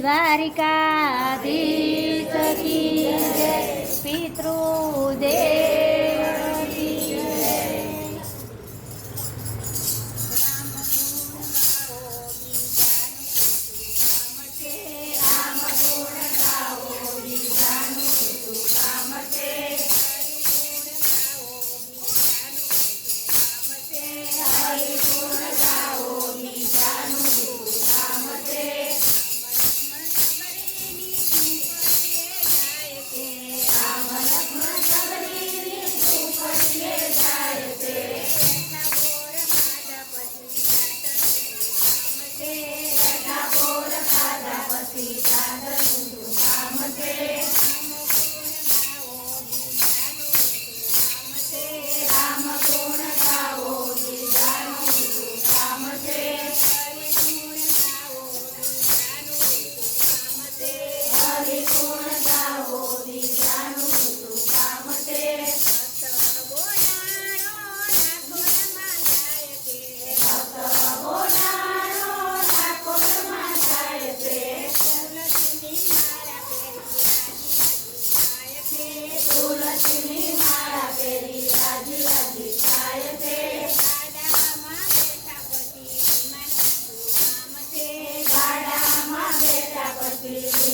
द्वारिकाधीश की जय, पितृदेव की जय। राम गुण गाओ विजानु तू काम से, हरि गुण गाओ विजानु तू काम से। राम लक्ष्मण सबरी सुपतिये जाय से, कथा पोर खाधा पसी साधनु तू काम से। राम गुण गाओ विजानु तू काम से, हरि गुण गाओ विजानु तू काम से। भक्त बोलारो ठाकुर માં જાય છે, તુલસીની માળા પહેરી રાજી રાજી થાય છે। ગાડામાં બેઠા પછી